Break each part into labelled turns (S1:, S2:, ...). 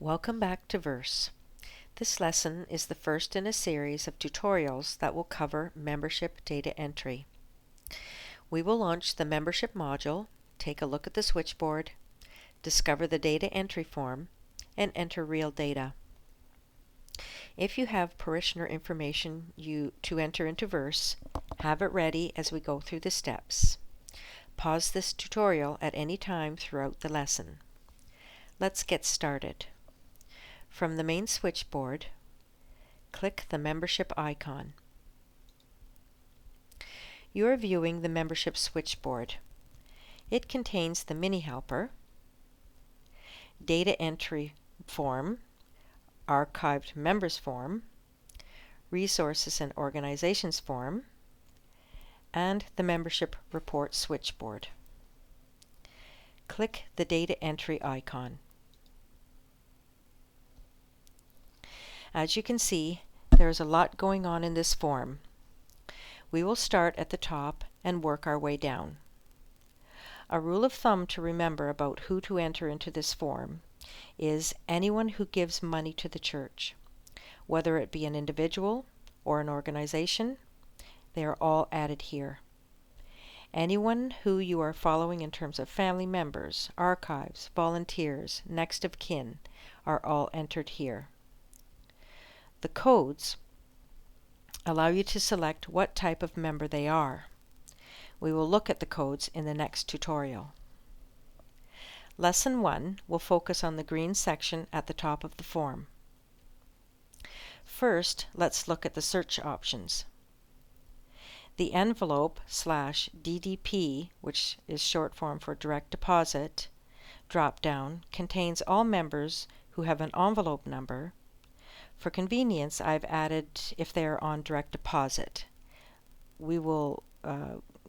S1: Welcome back to Verse. This lesson is the first in a series of tutorials that will cover membership data entry. We will launch the membership module, take a look at the switchboard, discover the data entry form, and enter real data. If you have parishioner information to enter into Verse, have it ready as we go through the steps. Pause this tutorial at any time throughout the lesson. Let's get started. From the main switchboard, click the membership icon. You are viewing the membership switchboard. It contains the mini helper, data entry form, archived members form, resources and organizations form, and the membership report switchboard. Click the data entry icon. As you can see, there is a lot going on in this form. We will start at the top and work our way down. A rule of thumb to remember about who to enter into this form is anyone who gives money to the church. Whether it be an individual or an organization, they are all added here. Anyone who you are following in terms of family members, archives, volunteers, next of kin are all entered here. The codes allow you to select what type of member they are. We will look at the codes in the next tutorial. Lesson 1 will focus on the green section at the top of the form. First, let's look at the search options. The envelope /DDP, which is short form for direct deposit, drop-down contains all members who have an envelope number. For convenience, I've added if they are on direct deposit. We will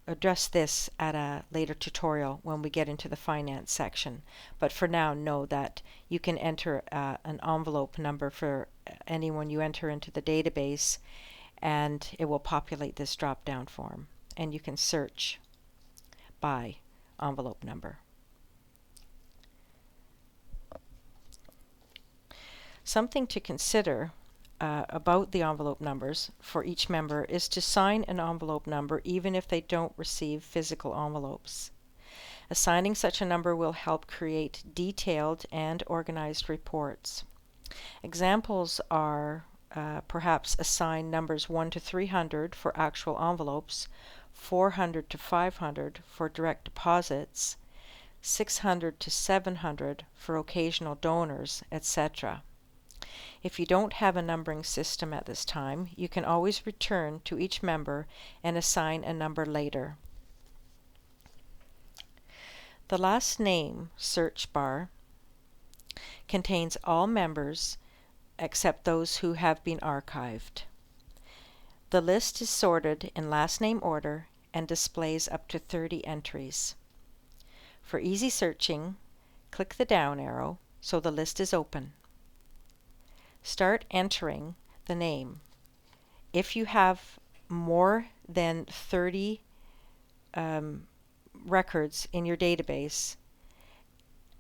S1: address this at a later tutorial when we get into the finance section. But for now, know that you can enter an envelope number for anyone you enter into the database, and it will populate this drop-down form. And you can search by envelope number. Something to consider about the envelope numbers for each member is to assign an envelope number even if they don't receive physical envelopes. Assigning such a number will help create detailed and organized reports. Examples are perhaps assign numbers 1 to 300 for actual envelopes, 400 to 500 for direct deposits, 600 to 700 for occasional donors, etc. If you don't have a numbering system at this time, you can always return to each member and assign a number later. The last name search bar contains all members except those who have been archived. The list is sorted in last name order and displays up to 30 entries. For easy searching, click the down arrow so the list is open. Start entering the name. If you have more than 30 records in your database,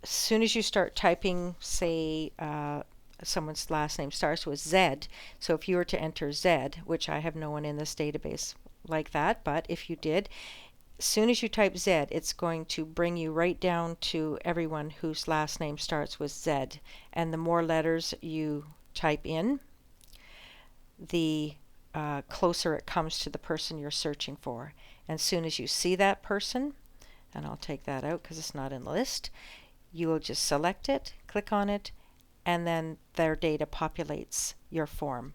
S1: as soon as you start typing, say, someone's last name starts with Z, so if you were to enter Z, which I have no one in this database like that, but if you did, as soon as you type Z, it's going to bring you right down to everyone whose last name starts with Z. And the more letters you type in, the closer it comes to the person you're searching for. And as soon as you see that person, and I'll take that out because it's not in the list, you will just select it, click on it, and then their data populates your form.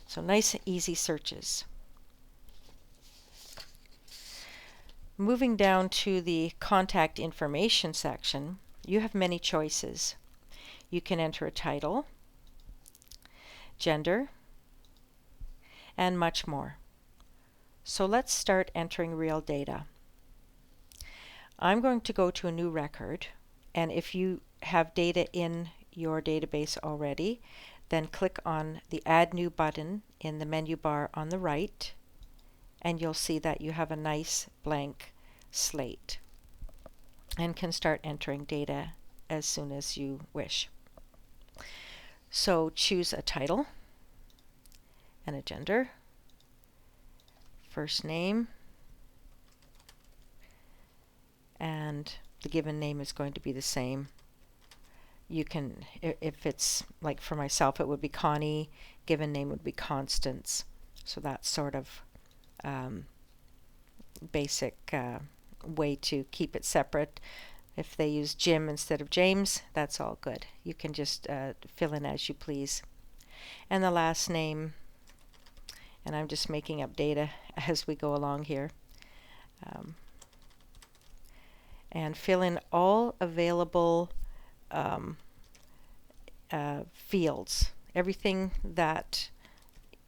S1: So nice easy searches. Moving down to the contact information section, you have many choices. You can enter a title, gender, and much more. So let's start entering real data. I'm going to go to a new record, and if you have data in your database already, then click on the Add New button in the menu bar on the right, and you'll see that you have a nice blank slate and can start entering data as soon as you wish. So choose a title and a gender, first name, and the given name is going to be the same. You can, if it's like for myself, it would be Connie, given name would be Constance. So that's sort of basic way to keep it separate. If they use Jim instead of James, that's all good. You can just fill in as you please. And the last name, and I'm just making up data as we go along here. And fill in all available fields. Everything that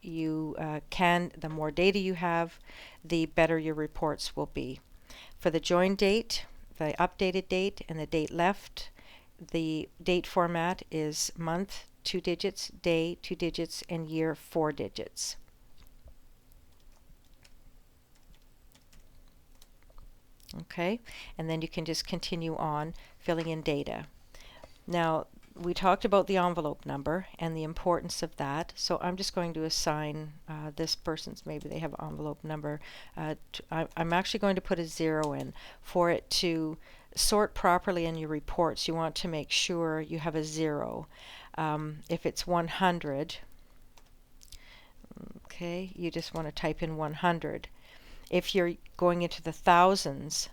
S1: you can, the more data you have, the better your reports will be. For the join date, the updated date, and the date left, the date format is month, 2 digits, day, 2 digits, and year, 4 digits. Okay, and then you can just continue on filling in data. Now, we talked about the envelope number and the importance of that, so I'm just going to assign this person's, maybe they have envelope number. I'm actually going to put a 0 in. For it to sort properly in your reports, you want to make sure you have a 0. If it's 100, okay, you just want to type in 100. If you're going into the thousands,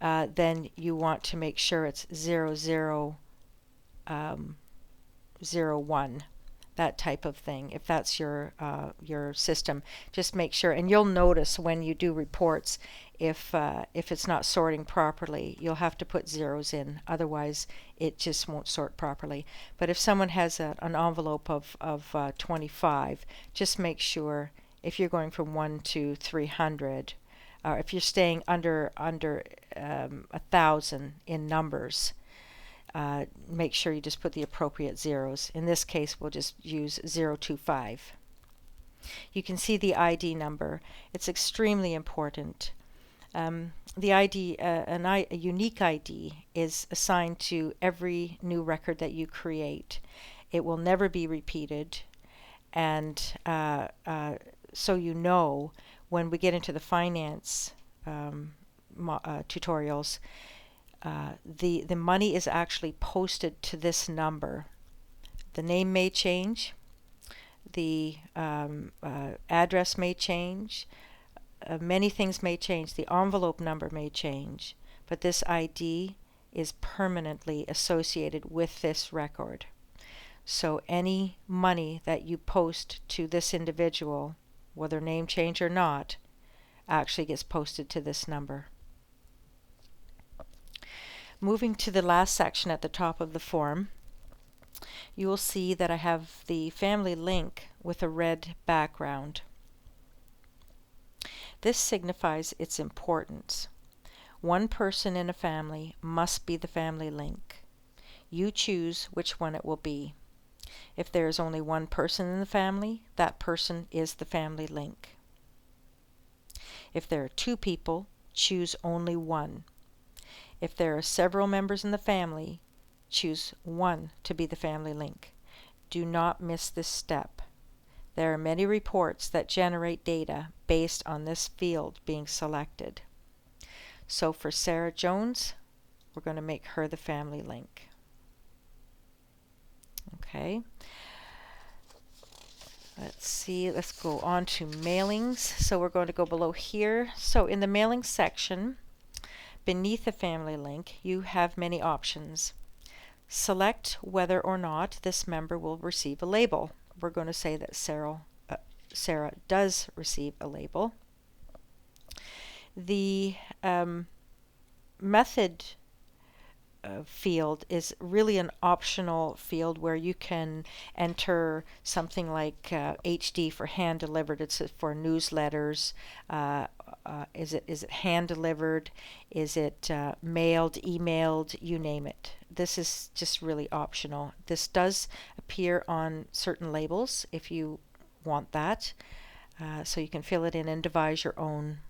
S1: then you want to make sure it's 0001, that type of thing. If that's your system, just make sure. And you'll notice when you do reports, if it's not sorting properly, you'll have to put zeros in. Otherwise, it just won't sort properly. But if someone has an envelope of 25, just make sure. If you're going from 1 to 300, or if you're staying under 1,000 in numbers, make sure you just put the appropriate zeros. In this case, we'll just use 025. You can see the ID number. It's extremely important. The ID, a unique ID, is assigned to every new record that you create. It will never be repeated, and so you know when we get into the finance tutorials, the money is actually posted to this number. The name may change, the address may change, many things may change, the envelope number may change, but this ID is permanently associated with this record. So any money that you post to this individual, whether name change or not, actually gets posted to this number. Moving to the last section at the top of the form, you will see that I have the family link with a red background. This signifies its importance. One person in a family must be the family link. You choose which one it will be. If there is only one person in the family, that person is the family link. If there are 2 people, choose only one. If there are several members in the family, choose one to be the family link. Do not miss this step. There are many reports that generate data based on this field being selected. So for Sarah Jones, we're going to make her the family link. Okay. Let's see, let's go on to mailings. So we're going to go below here. So in the mailing section, beneath the family link, you have many options. Select whether or not this member will receive a label. We're going to say that Sarah does receive a label. The method field is really an optional field where you can enter something like HD for hand delivered. It's for newsletters. Is it hand delivered? Is it mailed, emailed? You name it. This is just really optional. This does appear on certain labels if you want that. So you can fill it in and devise your own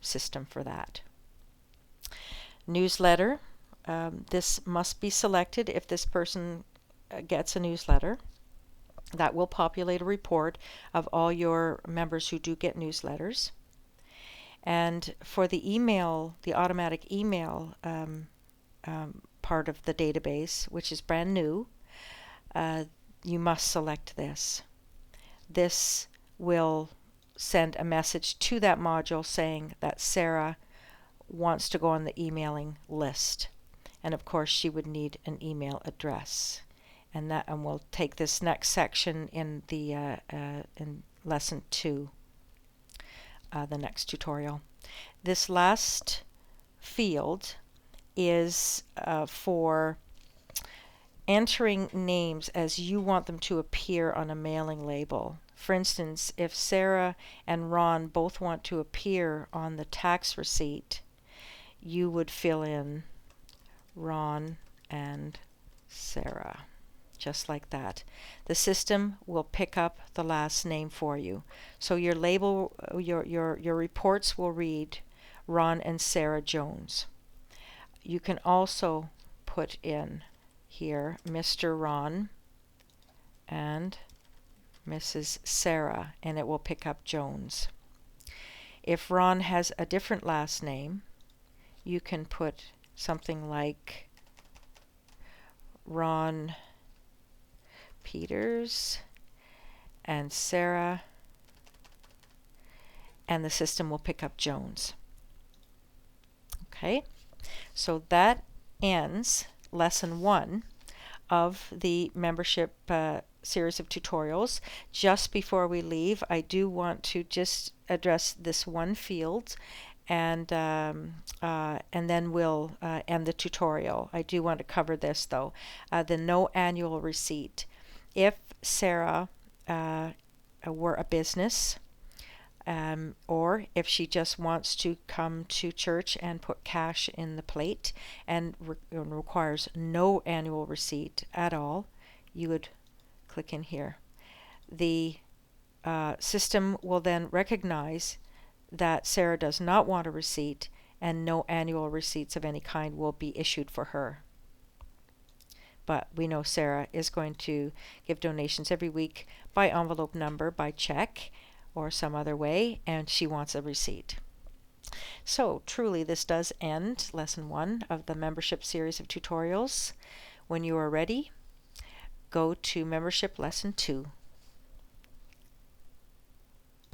S1: system for that. Newsletter. this must be selected if this person gets a newsletter. That will populate a report of all your members who do get newsletters. And for the email, the automatic email part of the database, which is brand new, you must select this. This will send a message to that module saying that Sarah wants to go on the emailing list. And of course she would need an email address. And we'll take this next section in the in lesson 2, the next tutorial. This last field is for entering names as you want them to appear on a mailing label. For instance, if Sarah and Ron both want to appear on the tax receipt, you would fill in Ron and Sarah, just like that. The system will pick up the last name for you. So your label, your reports will read Ron and Sarah Jones. You can also put in here Mr. Ron and Mrs. Sarah, and it will pick up Jones. If Ron has a different last name, you can put something like Ron Peters and Sarah, and the system will pick up Jones. Okay, so that ends lesson 1 of the membership series of tutorials. Just before we leave, I do want to just address this one field, and then we'll end the tutorial. I do want to cover this though, the no annual receipt. If Sarah were a business, or if she just wants to come to church and put cash in the plate and requires no annual receipt at all, you would click in here. The system will then recognize that Sarah does not want a receipt, and no annual receipts of any kind will be issued for her. But we know Sarah is going to give donations every week by envelope number, by check, or some other way, and she wants a receipt. So truly this does end lesson 1 of the membership series of tutorials. When you are ready, go to membership lesson 2.